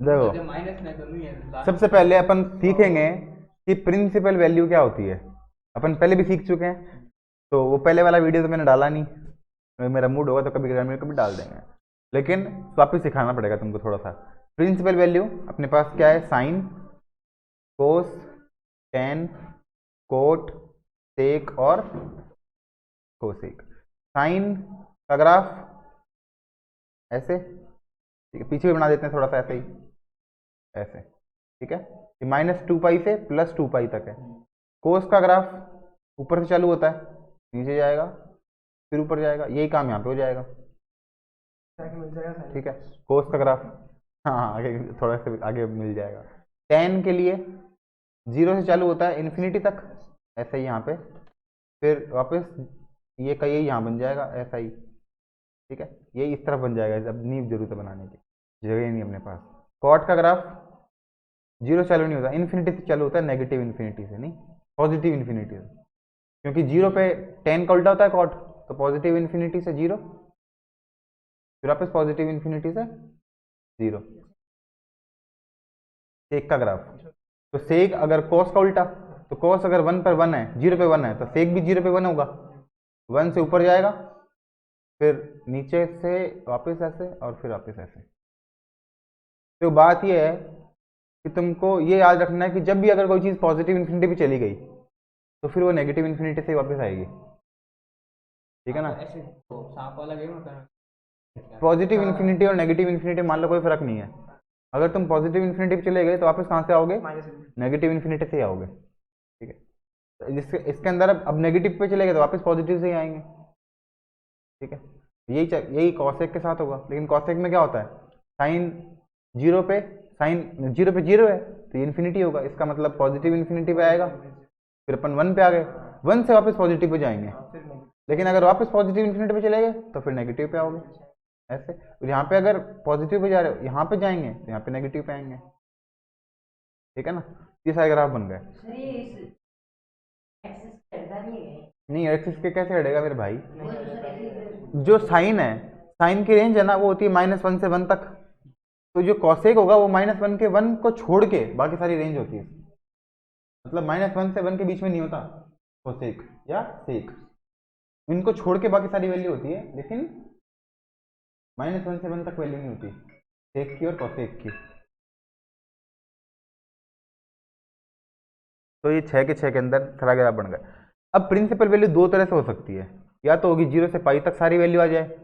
देखो सबसे पहले अपन सीखेंगे कि प्रिंसिपल वैल्यू क्या होती है। अपन पहले भी सीख चुके हैं, तो वो पहले वाला वीडियो तो मैंने डाला नहीं। मेरा मूड होगा तो कभी कभी डाल देंगे, लेकिन वापस सिखाना पड़ेगा तुमको थोड़ा सा। प्रिंसिपल वैल्यू अपने पास क्या है? साइन, कोस, टेन, कोट, सेक और कोसेक। साइन का ग्राफ ऐसे, ठीक है, पीछे भी बना देते हैं थोड़ा सा ऐसे ही, ऐसे, ठीक है। ये -2 पाई से +2 पाई तक है। कोस का ग्राफ ऊपर से चालू होता है, नीचे जाएगा, फिर ऊपर जाएगा, यही काम यहाँ पे हो जाएगा, ठीक है। कोस का ग्राफ, हाँ हाँ, आगे थोड़ा सा आगे मिल जाएगा। टेन के लिए 0 से चालू होता है इन्फिनिटी तक, ऐसा ही यहाँ पे, फिर वापस ये का यही यहाँ बन जाएगा ऐसा ही, ठीक है। ये इस तरफ बन जाएगा, अब नींव जरूरत है बनाने की, जगह ही नहीं अपने पास। कॉट का ग्राफ 0 चालू नहीं होता, इन्फिनिटी से चालू होता है, नेगेटिव इन्फिनिटी से नहीं, पॉजिटिव इन्फिनिटी से, क्योंकि 0 पे 10 का उल्टा होता है कॉट, तो पॉजिटिव इन्फिनिटी से 0, फिर वापस पॉजिटिव इन्फिनिटी से 0। सेक का ग्राफ, तो सेक अगर कॉस का उल्टा, तो कॉस अगर 1 पर 1 है, 0 पे 1 है, तो सेक भी 0 पे 1 होगा, 1 से ऊपर जाएगा, फिर नीचे से वापस ऐसे और फिर वापस ऐसे। तो बात यह है कि तुमको ये याद रखना है कि जब भी अगर कोई चीज़ पॉजिटिव इन्फिनिटी पे चली गई तो फिर वो नेगेटिव इन्फिनिटी से वापस आएगी, ठीक है ना। ऐसे तो सांप वाला गेम होता है। पॉजिटिव इन्फिनिटी और नेगेटिव इन्फिनिटी मान लो कोई फर्क नहीं है, अगर तुम पॉजिटिव इन्फिनिटी पे चले गए तो वापस कहाँ से आओगे? नेगेटिव इन्फिनिटी से ही आओगे, ठीक है। तो जिसके इसके अंदर अब नेगेटिव पे चले गए तो वापस पॉजिटिव से ही आएंगे, ठीक है। यही कॉसेक के साथ होगा, लेकिन कॉसेक में क्या होता है? साइन 0 पे, साइन 0 पे 0 है तो ये इन्फिनिटी होगा, इसका मतलब पॉजिटिव इन्फिनिटी पे आएगा, फिर अपन 1 पे आ गए, 1 से वापस पॉजिटिव पे जाएंगे, लेकिन अगर वापस पॉजिटिव इन्फिनिटी पे चले गए तो फिर नेगेटिव पे आओगे ऐसे। और यहाँ पे अगर पॉजिटिव पे जा रहे हो, यहाँ पे जाएंगे तो यहाँ पे नेगेटिव पे आएंगे, ठीक है ना। ये सारे ग्राफ बन गए। नहीं, एक्सिस के कैसे हटेगा मेरे भाई? जो साइन है, साइन की रेंज है ना, वो होती है -1 से 1 तक, तो जो कॉसेक होगा वो -1 के 1 को छोड़ के बाकी सारी रेंज होती है, मतलब -1 से 1 के बीच में नहीं होता कोसेक या सेक, इनको छोड़ के बाकी सारी वैल्यू होती है, लेकिन -1 से 1 तक वैल्यू नहीं होती सेक की और कॉसेक की। तो ये 6 के 6 के अंदर सारा ग्राफ बन गया। अब प्रिंसिपल वैल्यू दो तरह से हो सकती है, या तो होगी 0 से पाई तक सारी वैल्यू आ जाए,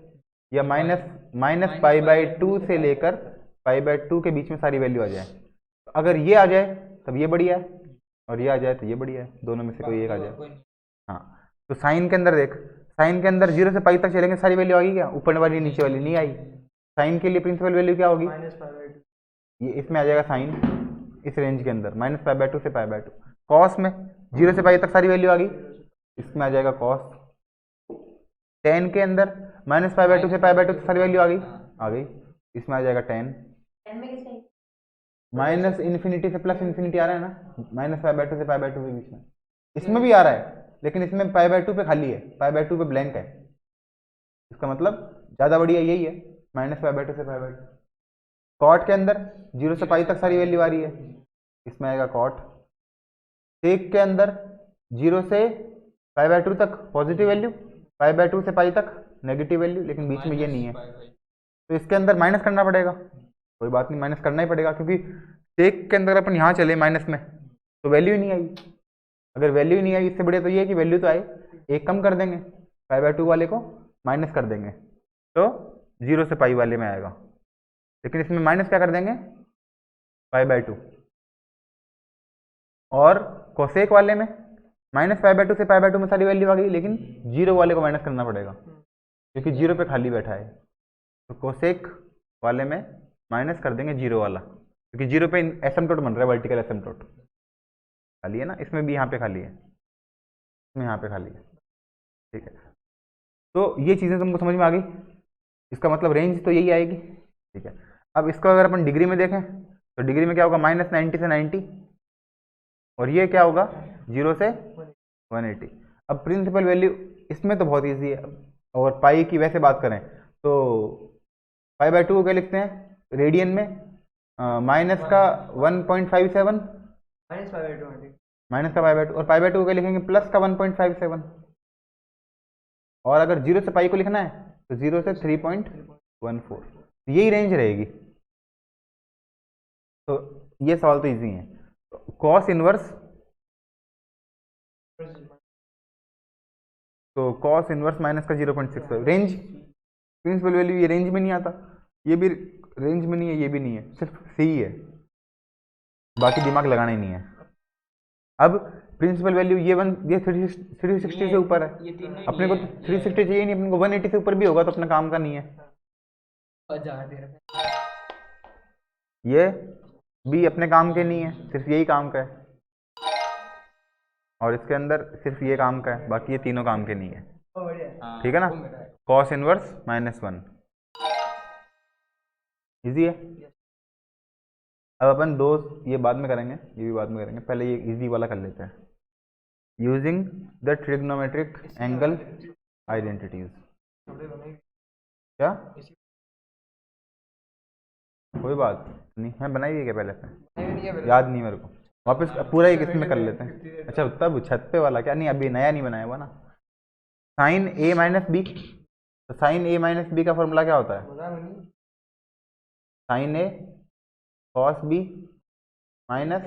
या -π/2 से लेकर π/2 के बीच में सारी वैल्यू आ जाए। अगर ये आ जाए तब ये बढ़िया है, और ये आ जाए तो ये बढ़िया है, दोनों में से कोई एक आ जाए। हाँ, तो साइन के अंदर देख, साइन के अंदर 0 से पाई तक चलेंगे सारी वैल्यू आ गई क्या? ऊपर वाली नीचे वाली नहीं आई। साइन के लिए प्रिंसिपल वैल्यू क्या होगी? ये इसमें आ जाएगा साइन, इस रेंज के अंदर -π/2 से π/2। कॉस में 0 से पाई तक सारी वैल्यू आ गई, इसमें आ जाएगा कॉस। टेन के अंदर -π/2 से π/2 तक सारी वैल्यू आ गई, इसमें आ जाएगा टेन। माइनस इन्फिनिटी से प्लस इन्फिनिटी आ रहा है ना, -π/2 से π/2 के बीच में, इसमें भी आ रहा है, लेकिन इसमें π/2 पे खाली है, π/2 पे ब्लैंक है, इसका मतलब ज़्यादा बढ़िया यही है, -π/2 से π/2। कॉट के अंदर 0 से पाई तक सारी वैल्यू आ रही है, इसमें आएगा कॉट। सेक के अंदर 0 से π/2 तक पॉजिटिव वैल्यू, π/2 से पाई तक नेगेटिव वैल्यू, लेकिन बीच में ये नहीं है, तो इसके अंदर माइनस करना पड़ेगा। कोई बात नहीं, माइनस करना ही पड़ेगा, क्योंकि सेक के अंदर अपन यहाँ चले माइनस में तो वैल्यू ही नहीं आई। अगर वैल्यू ही नहीं आई, इससे बढ़िया तो ये है कि वैल्यू तो आए, एक कम कर देंगे, π/2 वाले को माइनस कर देंगे तो 0 से पाई वाले में आएगा, लेकिन इसमें माइनस क्या कर देंगे? π/2। और कोसेक वाले में -π/2 से π/2 में सारी वैल्यू आ गई, लेकिन 0 वाले को माइनस करना पड़ेगा, क्योंकि 0 पे खाली बैठा है, तो कोसेक वाले में माइनस कर देंगे 0 वाला, क्योंकि 0 पे एसिम्पटोट बन रहा है, वर्टिकल एसिम्पटोट खाली है ना, इसमें भी यहाँ पे खाली है, इसमें यहाँ पे खाली है, ठीक है। तो ये चीज़ें तुमको समझ में आ गई, इसका मतलब रेंज तो यही आएगी, ठीक है। अब इसको अगर अपन डिग्री में देखें तो डिग्री में क्या होगा? -90 से 90, और ये क्या होगा? 0 से 180। अब प्रिंसिपल वैल्यू इसमें तो बहुत ईजी है, और पाई की वैसे बात करें तो π/2 को क्या लिखते हैं रेडियन में? माइनस का 1.57, minus pi by two aunty. Minus का पाई बाई टू, और पाई बाई टू को क्या लिखेंगे, प्लस का 1.57, और अगर 0 से पाई को लिखना है तो 0 से 3.14, यही रेंज रहेगी। तो ये सवाल तो इजी है। कॉस इनवर्स, तो कॉस इनवर्स माइनस का 0.65 रेंज, प्रिंसिपल वैल्यू ये रेंज में नहीं आता, ये भी रेंज में नहीं है, ये भी नहीं है, सिर्फ सही है, बाकी दिमाग लगाना ही नहीं है। अब प्रिंसिपल वैल्यू ये 360 से ऊपर है, अपने को 360 चाहिए नहीं, अपने को 180 से ऊपर भी होगा तो अपना काम का नहीं है। ये भी अपने काम के नहीं है, सिर्फ यही काम का है, और इसके अंदर सिर्फ ये काम का है, बाकी ये तीनों काम के नहीं है। ठीक है ना, कॉस इनवर्स -1 इजी है। अब अपन दो, ये बाद में करेंगे, ये भी बाद में करेंगे, पहले ये इजी वाला कर लेते हैं। Using the trigonometric angle identities, क्या कोई बात नहीं है, बनाई है क्या पहले से, याद नहीं मेरे को, वापस पूरा एक इसमें कर लेते हैं। अच्छा तब छत पे वाला क्या, नहीं अभी नया नहीं बनाया हुआ ना। साइन ए माइनस बी, तो साइन ए माइनस बी का फॉर्मूला क्या होता है, sign A cos B minus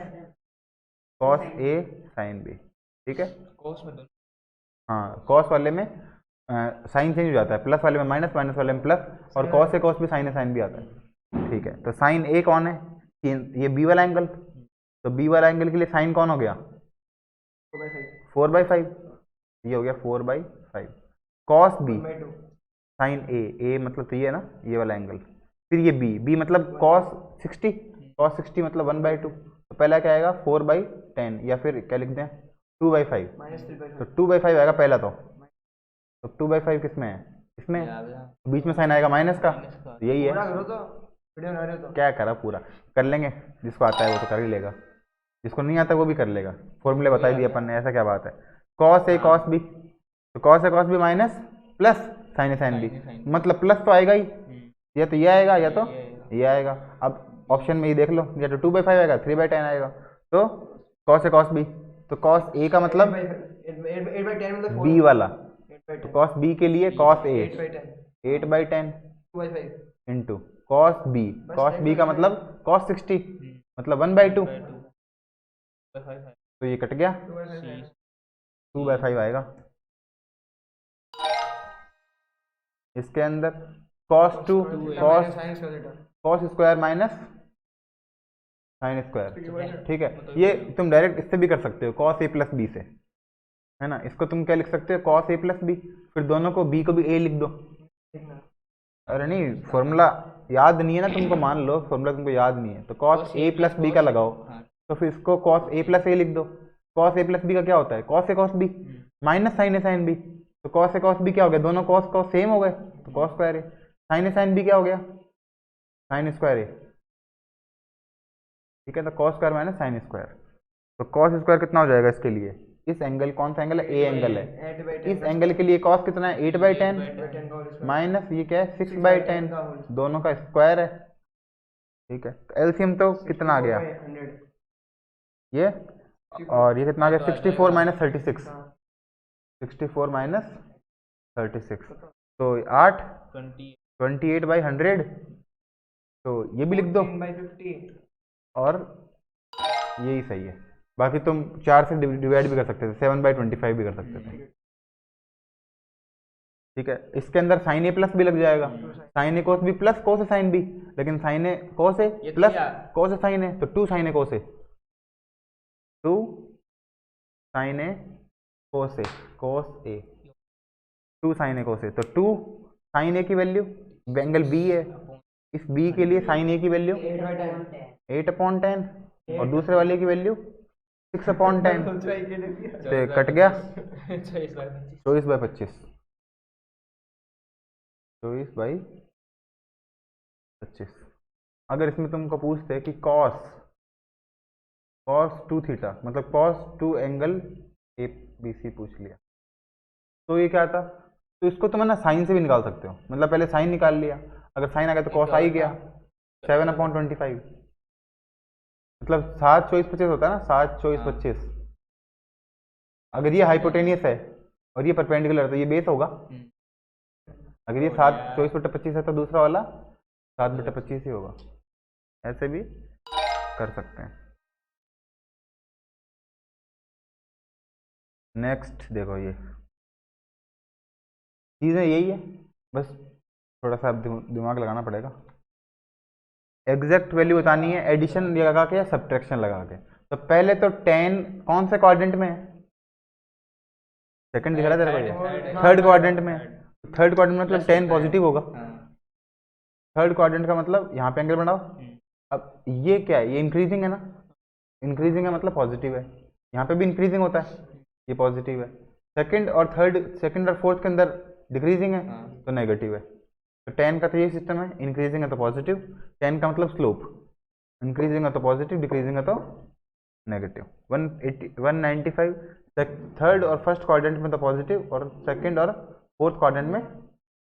cos A sine B. ठीक है, कॉस में हाँ कॉस वाले में साइन चेंज हो जाता है, प्लस वाले में माइनस, माइनस वाले में प्लस, और कॉस से कॉस भी साइन है साइन भी आता है। ठीक है, तो साइन ए कौन है, ये बी वाला एंगल, तो बी वाला एंगल के लिए साइन कौन हो गया, 4/5, ये हो गया 4/5। कॉस बी साइन ए मतलब तो ये है ना, ये वाला एंगल, फिर ये बी मतलब कॉस 60, कॉस 60 मतलब 1/2, तो पहला क्या आएगा 4/10, या फिर क्या लिखते हैं 2/5, तो 2/5 आएगा पहला, तो 2/5 किस में है, इसमें, तो बीच में साइन आएगा माइनस का, तो यही है। क्या करा पूरा कर लेंगे, जिसको आता है वो तो कर ही लेगा, जिसको नहीं आता वो भी कर लेगा, फॉर्मूले बता दिए अपन ने, ऐसा क्या बात है। कॉस ए कॉस बी, तो cos A cos B minus plus sine A sine B, मतलब प्लस तो आएगा ही, या तो ये आएगा या तो ये आएगा। अब ऑप्शन में ही देख लो, या तो 2/5 आएगा, 3/10 आएगा, तो कॉस ए कॉस बी, तो कॉस ए का मतलब बी वाला, तो कॉस बी के लिए cos A 8/10 into cos B, cos B का मतलब कॉस 60 मतलब 1/2, तो ये कट गया, 2/5 आएगा। इसके अंदर cos 2 cos square minus sine square. ठीक है, ये तुम डायरेक्ट इससे भी कर सकते हो, cos a प्लस बी से, है ना, इसको तुम क्या लिख सकते हो, cos a प्लस बी, फिर दोनों को b को भी a लिख दो। अरे नहीं, फॉर्मूला याद नहीं है ना तुमको, मान लो फॉर्मूला तुमको याद नहीं है, तो cos a प्लस बी का लगाओ, तो फिर इसको cos a प्लस ए लिख दो। cos a प्लस बी का क्या होता है, cos a cos b minus sine A sine B, तो cos a cos b क्या हो गया, दोनों cos cos सेम हो गए, तो cos square A, sign A sine B क्या हो गया, साइन स्क्वायर ए। ठीक है, तो cos square minus sine square, तो cos स्क्वायर कितना हो जाएगा इसके लिए, इस एंगल, कौन सा एंगल है, ए एंगल है, इस एंगल के लिए cos कितना है 8/10 माइनस ये क्या है 6/10, दोनों का स्क्वायर है। ठीक है, तो एलसीएम तो कितना आ गया ये, और ये कितना आ गया 64 माइनस 36, 64 माइनस 36, तो 8 28/100, तो ये भी लिख दो, और यही सही है। बाकी तुम 4 से डिवाइड भी कर सकते थे, 7/25 भी कर सकते थे। ठीक है, इसके अंदर साइन ए प्लस भी लग जाएगा, साइन ए कोस बी प्लस कोस ए साइन बी, लेकिन साइन ए कोस ए प्लस कोस ए साइन ए, तो 2 साइन ए कोस ए, 2 साइन ए कोस ए, कोस ए 2 साइन ए कोस ए, तो 2 साइन ए की वैल्यू, एंगल बी है, इस बी के लिए साइन ए की वैल्यू 8/10, और दूसरे वाले की वैल्यू 6/10, तो कट गया 24/25, 24/25। अगर इसमें तुमको पूछते कि cos 2 थीटा मतलब cos 2 angle A B C पूछ लिया, तो ये क्या था, तो इसको तुम है ना साइन से भी निकाल सकते हो, मतलब पहले साइन निकाल लिया, अगर साइन आ गया तो cos आ ही गया 7/25, मतलब 7 24 25 होता है ना, 7 24 हाँ। 25। अगर ये हाइपोटेनियस है और ये परपेंडिकुलर है तो ये बेस होगा। अगर ये और 7 यार। 24/25 है तो दूसरा वाला 7/25 ही होगा। ऐसे भी कर सकते हैं। नेक्स्ट देखो, ये चीज़ें यही है, बस थोड़ा सा अब दिमाग लगाना पड़ेगा। एग्जैक्ट वैल्यू बतानी है एडिशन लगा के या सब्ट्रैक्शन लगा के। तो पहले तो 10 कौन से क्वाड्रेंट में है? सेकंड दिख रहा है तेरे को ये? थर्ड क्वाड्रेंट में। थर्ड क्वाड्रेंट मतलब 10 पॉजिटिव होगा। थर्ड क्वाड्रेंट का मतलब यहाँ पे एंगल बनाओ। अब ये क्या है? ये इंक्रीजिंग है ना, इंक्रीजिंग है मतलब पॉजिटिव है। यहाँ पे भी इंक्रीजिंग होता है, ये पॉजिटिव है। सेकंड और थर्ड, सेकंड और फोर्थ के अंदर डिक्रीजिंग है तो नेगेटिव है। तो 10 का तो ये सिस्टम है, इंक्रीजिंग है तो पॉजिटिव, 10 का मतलब स्लोप, इंक्रीजिंग है तो पॉजिटिव, डिक्रीजिंग है तो नेगेटिव। 180 195 थर्ड और फर्स्ट क्वाड्रेंट में तो पॉजिटिव और सेकंड और फोर्थ क्वाड्रेंट में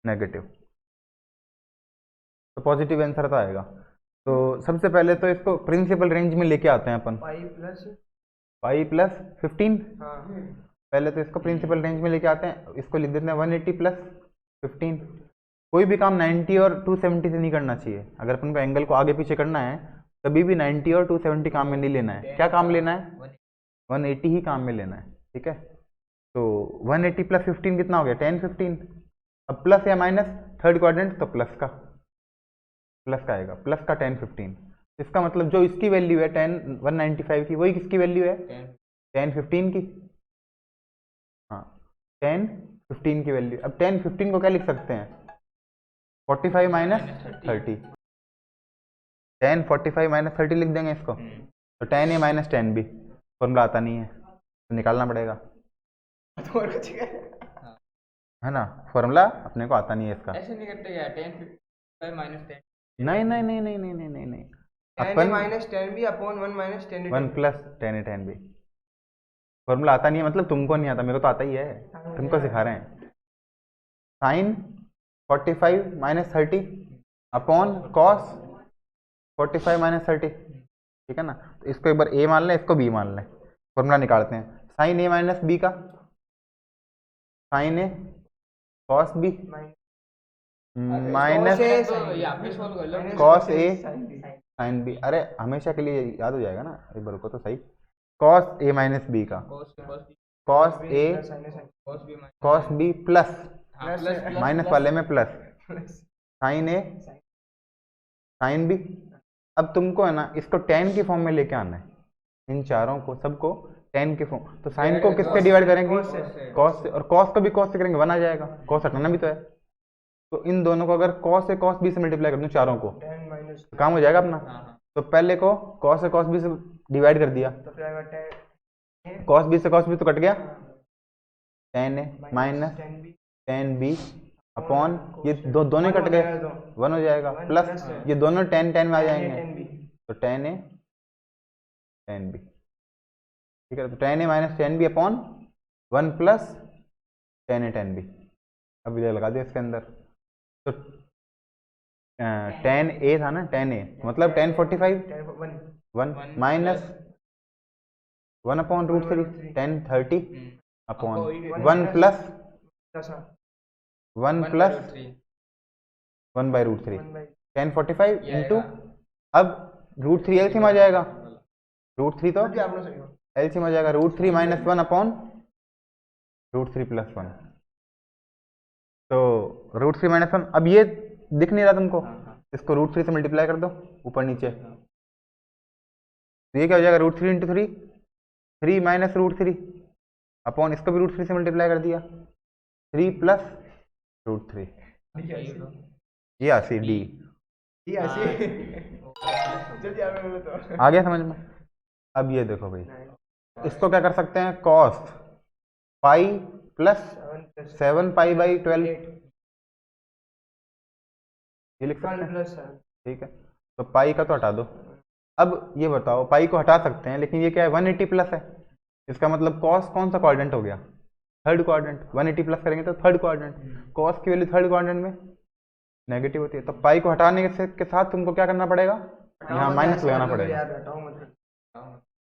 नेगेटिव, तो पॉजिटिव आंसर तो आएगा। तो सबसे पहले तो इसको प्रिंसिपल रेंज में लेके आते हैं अपन। Pi plus 15। पहले तो इसको प्रिंसिपल रेंज में लेके आते हैं, इसको लिख देते हैं 180 प्लस 15। कोई भी काम 90 और 270 से नहीं करना चाहिए। अगर अपन को एंगल को आगे पीछे करना है कभी भी 90 और 270 काम में नहीं लेना है। क्या काम लेना है? 180 ही काम में लेना है, ठीक है। तो 180 प्लस 15 कितना हो गया? 10 15। अब प्लस या माइनस, थर्ड क्वाड्रेंट तो प्लस का आएगा, प्लस का 10 15। इसका मतलब जो इसकी वैल्यू है 195 की, वही किसकी वैल्यू है? 10 15 की। हाँ, 10 15 की वैल्यू। अब 10 15 को क्या लिख सकते हैं? 45 माइनस 30। 10 45 माइनस 30 लिख देंगे इसको। तो 10 ए माइनस 10 बी, फॉर्मूला आता नहीं है तो निकालना पड़ेगा, है ना। फॉर्मूला अपने को आता नहीं है इसका। ऐसे नहीं करते क्या? 10 55 माइनस 10। नहीं नहीं नहीं नहीं नहीं नहीं नहीं नहीं, 10 माइनस 10 भी अपॉन 1 माइनस 10 1 प्लस 10 ए 10 बी। फॉर्मूला आता नहीं है मतलब तुमको नहीं आता, मेरे को तो आता ही है, तुमको सिखा रहे हैं। Sine 45 minus 30 upon cos 45 minus 30, ठीक है ना। तो इसको एक बार ए मान लें, इसको बी मान लें, फॉर्मूला निकालते हैं। साइन ए माइनस बी का sign A cos B minus cos A sine B. अरे हमेशा के लिए याद हो जाएगा ना, एक बार को तो सही। कॉस ए माइनस बी का cos A cos B plus minus वाले में plus sine A sine B. अब तुमको है ना इसको 10 की फॉर्म में लेके आना है, इन चारों को सबको 10 के फॉर्म। तो साइन को किससे डिवाइड करेंगे? कॉस से। और कॉस को भी कॉस से करेंगे, 1 आ जाएगा, कॉस हटाना भी तो है। तो इन दोनों को अगर कॉस से कॉस बी से मल्टीप्लाई कर दूं चारों को, तो काम हो जाएगा अपना। तो पहले को कॉस से कॉस बी से डिवाइड कर दिया, कॉस बी से कॉस बी तो कट गया, 10 ए माइनस 10 बी अपॉन ये दोनों कट गए, 1 हो जाएगा, प्लस ये दोनों 10 10 में आ जाएंगे, तो 10 ए 10 बी, ठीक है। तो 10 ए माइनस 10 बी अपॉन 1 प्लस 10 ए 10 बी। अब ये लगा दिया इसके अंदर। तो 10 ए था ना, 10 ए मतलब 10 45 1 minus 1 upon root 3 10 30 upon 1 plus 1 plus 1 by root 3 10 45 into, अब रूट 3 एलसीएम आ जाएगा, रूट 3 तो एलसीएम आ जाएगा, root 3 minus 1 upon root 3 plus 1। तो रूट 3 माइनस 1, अब ये दिख नहीं रहा तुमको, इसको रूट 3 से मल्टीप्लाई कर दो ऊपर नीचे, तो ये क्या हो जाएगा? Root 3 into 3 3 minus root 3 upon इसको भी रूट 3 से मल्टीप्लाई कर दिया, 3 प्लस रूट 3। ये आसी डी आ गया समझ में? अब ये देखो भाई, इसको क्या कर सकते हैं? Cos pi plus 7 pi by 12 ये लिख सकते हैं, ठीक है। तो पाई का तो हटा दो। अब ये बताओ, पाई को हटा सकते हैं लेकिन ये क्या है? 180 प्लस है, इसका मतलब कॉस कौन सा क्वाड्रेंट हो गया? Third quadrant. 180 प्लस करेंगे तो थर्ड क्वाड्रेंट, कॉस की वैल्यू थर्ड क्वाड्रेंट में नेगेटिव होती है। तो पाई को हटाने के साथ तुमको क्या करना पड़ेगा? यहाँ माइनस लगाना पड़ेगा। यार हटाओ मतलब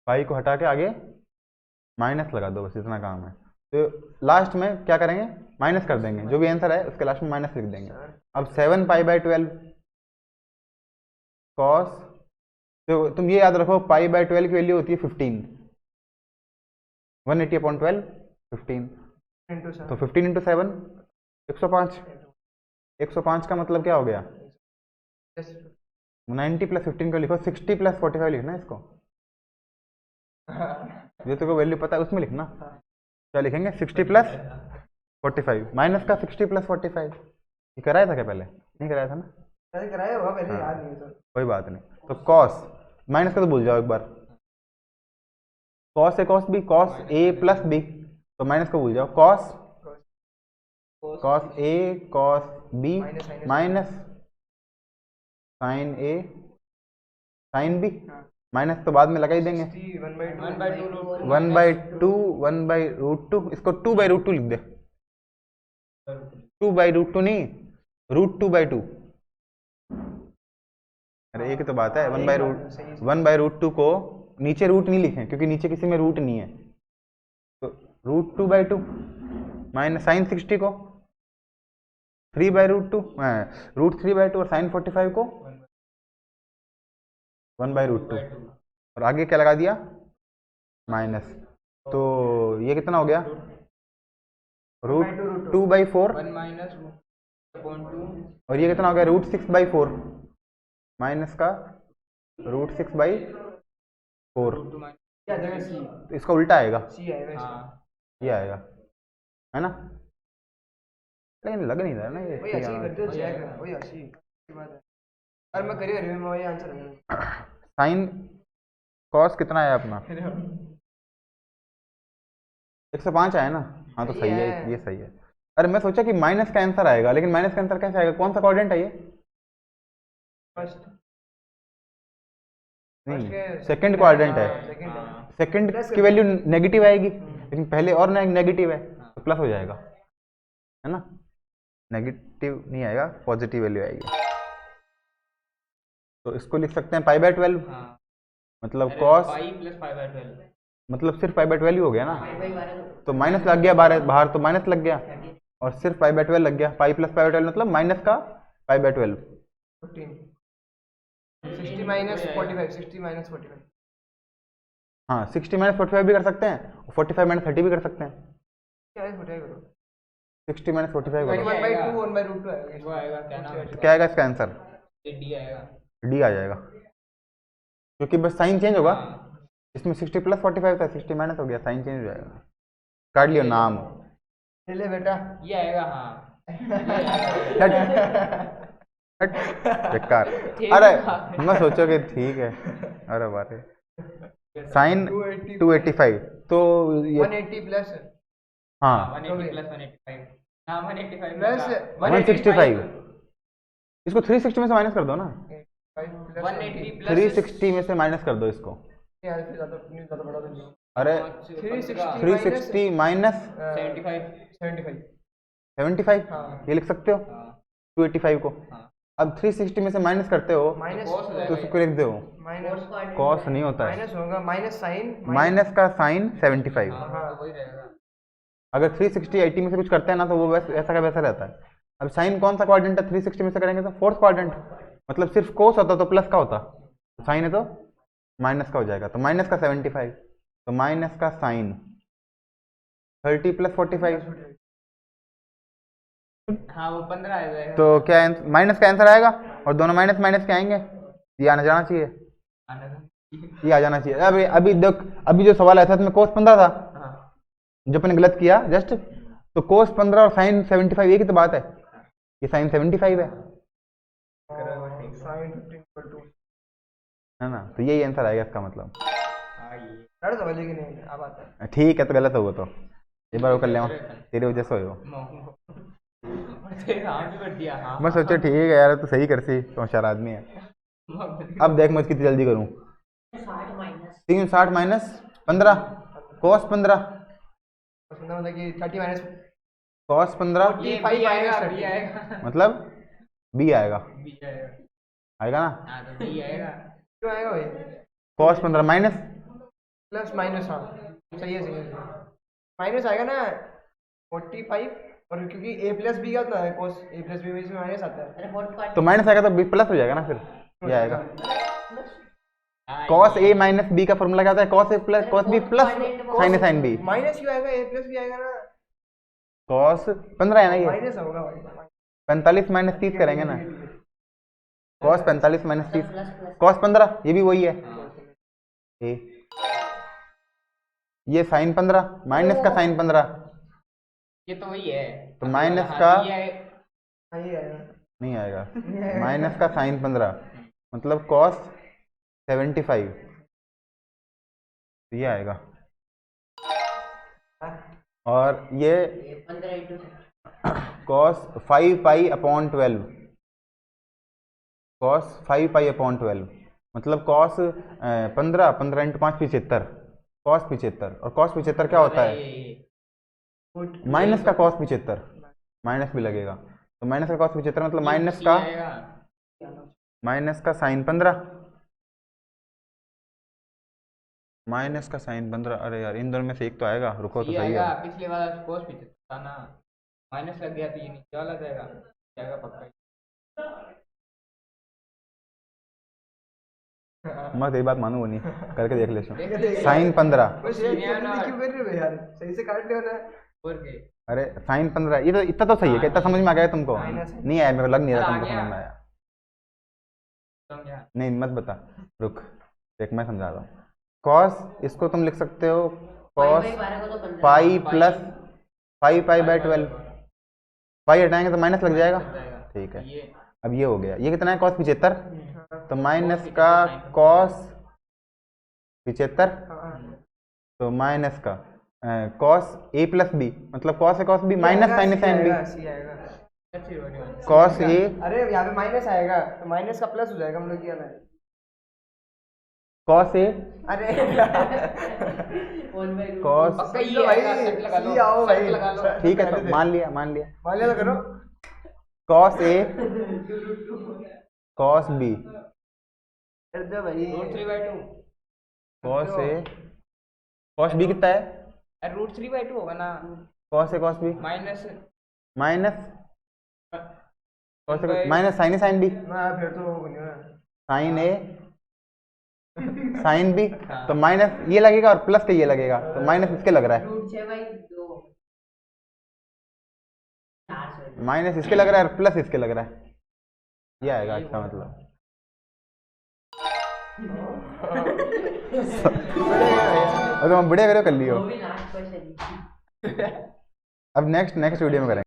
पाई को हटा के आगे माइनस लगा दो, बस इतना काम है। तो लास्ट में क्या करेंगे, माइनस कर देंगे, जो भी आंसर है उसके लास्ट में माइनस लिख देंगे। अब 7π/12 कॉस, तो तुम ये याद रखो π/12 की वैल्यू होती है 15, 180/12 15, तो 15 × 7 105, 105 का मतलब क्या हो गया, 90 + 15 को लिखो, 60 + 45 लिखना है इसको, जो तुमको वैल्यू पता है उसमें लिखना। क्या लिखेंगे, 60 + 45, माइनस का 60 + 45, ये कराया था क्या पहले, नहीं कराया था ना, पहले कराया हुआ, पहले याद नहीं है सर। कोई बात नहीं। तो कॉस, माइनस का तो भूल जाओ एक बार, cos A cos B, cos A + B, तो माइनस को भूल जाओ, cos A cos B minus sine A sine B, minus तो बाद में लगा ही देंगे, 1/2 इसको 2/√2 लिख दे, 2/√2 नहीं, √2/2, अरे एक तो बात है, 1/√2 को नीचे रूट नहीं लिखें क्योंकि नीचे किसी में रूट नहीं है, तो √2/2 माइनस साइन 60 को 3/√2, √3/2 और साइन 45 को 1/√2, और आगे क्या लगा दिया, माइनस, तो ये कितना हो गया, √2/4, 1 - √2/2, और ये कितना हो गया, √6/4, माइनस का √6/4, क्या जगह सी, तो इसका उल्टा आएगा, सी आएगा हाँ ये आएगा, है ना, लेकिन लग नहीं रहा ना ये वही ऐसे ही करते हो, चेक वही ऐसे ही की बात है। और मैं करियर में वही आंसर है। साइन कॉस कितना है अपना, 105 आया ना, हाँ तो सही है, ये सही है। अरे मैं सोचा कि माइनस का आंसर आएगा, लेकिन माइनस का आंसर कैसे आएगा, कौन सा क्वाड्रेंट है ये, फर्स्ट नहीं सेकंड क्वाड्रेंट है, सेकंड की वैल्यू नेगेटिव आएगी, लेकिन पहले और नेगेटिव है तो प्लस हो जाएगा, है ना, नेगेटिव नहीं आएगा, पॉजिटिव वैल्यू आएगी, तो इसको लिख सकते हैं π/12, मतलब कॉस पाई + π/12, मतलब सिर्फ π/12 ही हो गया ना, तो माइनस लग गया बाहर तो माइनस लग गया, और सिर्फ π/12 लग गया, पाई + π/12 मतलब माइनस का π/12, 60 - 45, 60 - 45, हाँ 60 - 45 भी कर सकते हैं, 45 - 30 भी कर सकते हैं, क्या है 45 करो, 60 - 45 करो, 1/2 1/√2 आएगा, वो आएगा, क्या नाम है, तो क्या आएगा इसका आंसर, डी आएगा, डी आ जाएगा, क्योंकि बस साइन चेंज होगा, इसमें 60 + 45 था, 60 माइनस हो गया, साइन चेंज हो जाएगा, काट लियो नाम, ले बेटा ये आएगा, हाँ हट बेकार, अरे मैं सोचो कि ठीक है, अरे बारे साइन 285, तो ये 180 प्लस, हाँ 180 + 185, हाँ 185 प्लस 165, इसको 360 में से माइनस कर दो ना, 180 + 360 में से माइनस कर दो इसको, यार फिर ज्यादा बड़ा तो नहीं, अरे 360 माइनस 75, 75 ये लिख सकते हो, 285 को, अब 360 में से माइनस करते हो माइनस, तो उसको लिख दो, माइनस कॉस नहीं होता है, माइनस होगा, माइनस साइन, माइनस का साइन 75, हाँ वही रहेगा, अगर 360 80 में से कुछ करते हैं ना तो वो वैसा ऐसा का वैसा रहता है। अब साइन कौन सा क्वाड्रेंट है, 360 में से करेंगे तो फोर्थ क्वाड्रेंट, मतलब सिर्फ कोस होता तो प्लस का होता, साइन है तो माइनस का हो जाएगा, तो माइनस का 75, तो माइनस का साइन 30 + 45, हाँ वो 15 आ जाएगा, तो क्या माइनस का आंसर आएगा, और दोनों माइनस माइनस के आएंगे, ये आना जाना चाहिए, ये आ जाना चाहिए। अभी देख, अभी जो सवाल आया था इसमें कोस 15 था, जो अपने गलत किया जस्ट, तो कोस 15 और साइन 75 एक ही तो बात है, ये साइन 75 है ना, तो यही आंसर आएगा इसका मतलब, ठीक है, तो गलत होगा तो एक बार वो कर ले, तेरी वजह से हो, मैं सोचा ठीक है यार तो सही कर सी, तो होशियार आदमी है। अब देख मैं कितनी जल्दी करूँ, 360 माइनस 15 कोस 15, मतलब कि 30 माइनस कॉस 15 45 मतलब बी आएगा, बी आएगा, आएगा ना, हाँ तो बी आएगा, क्यों आएगा भाई? cos 15 माइनस प्लस माइनस, हाँ सही है, सही है। माइनस आएगा ना 45, और क्योंकि ए प्लस बी का होता है cos ए प्लस बी में, इसमें माइनस आता है। अरे 45 तो माइनस आएगा तो बी प्लस हो जाएगा ना, फिर ये आएगा cos a माइनस b का फॉर्मूला क्या होता है? cos a plus cos b plus sin a sin b। Minus क्यों आएगा? ए प्लस बी आएगा ना, cos 15 है ना ये, माइनस होगा भाई। 45 माइनस 30 करेंगे ना, cos 45 माइनस 30 cos 15, ये भी वही है ए। ये sin 15 माइनस का sin 15, ये तो वही है। तो माइनस का ये है। हाँ, ये आएगा। नहीं आएगा, माइनस का sin 15 मतलब cos 75, ये आएगा। और ये 15 cos 5 pi upon 12, cos 5 pi upon 12 मतलब cos 15 इंटू 5 75, cos 75। और cos 75 क्या होता है? माइनस का cos 75, माइनस भी लगेगा, तो माइनस का cos 75 मतलब माइनस का sin 15, माइनस का sin 15। अरे यार इन दोनों में से एक तो आएगा, रुको तो सही है। पिछले वाला cos 75 था ना, माइनस लग गया तो ये नीचे वाला जाएगा पक्का। मैं तेरी बात मानूंगा नहीं, करके देख ले। sin 15, क्यों कर रहे हो यार? सही से काट ले ना। और के अरे sin 15, ये तो इतना तो सही है, इतना समझ में आ गया तुमको? माइनस है। नहीं आया, मेरे को लग नहीं रहा आ तुमको गया। समझ में आया। समझा? नहीं मत बता, रुक देख मैं समझा रहा हूँ। cos इसको तुम लिख सकते हो cos pi plus 5 pi by 12, पाई हटाएंगे तो माइनस लग जाएगा, ठीक है। ये अब ये हो गया, ये कितना है cos 75, तो माइनस का cos 75, तो माइनस का cos a प्लस b मतलब cos a cos b minus sin a sin b, cos a। अरे यहाँ पे माइनस आएगा तो माइनस का प्लस हो जाएगा, हम लोग किया ना। cos a अरे cos, पक्का ये आएगा, सेट लगा लो, ये आओ भाई। सेट लगा लो। ठीक है तो मान लिया मान लिया तो करो। cos a cos b, कर दो भाई। √3/2 cos a cos b कितना है? √3/2 होगा ना, cos a cos b minus minus cos a minus sin a sin b, ना फिर तो वो नहीं होगा। sin a sin b, तो माइनस ये लगेगा और प्लस का ये लगेगा, तो माइनस इसके लग रहा है, माइनस इसके लग रहा है और प्लस इसके लग रहा है, ये आएगा अच्छा मतलब। अरे तुम बढ़िया करो कर लियो। अब नेक्स्ट वीडियो में करेंगे।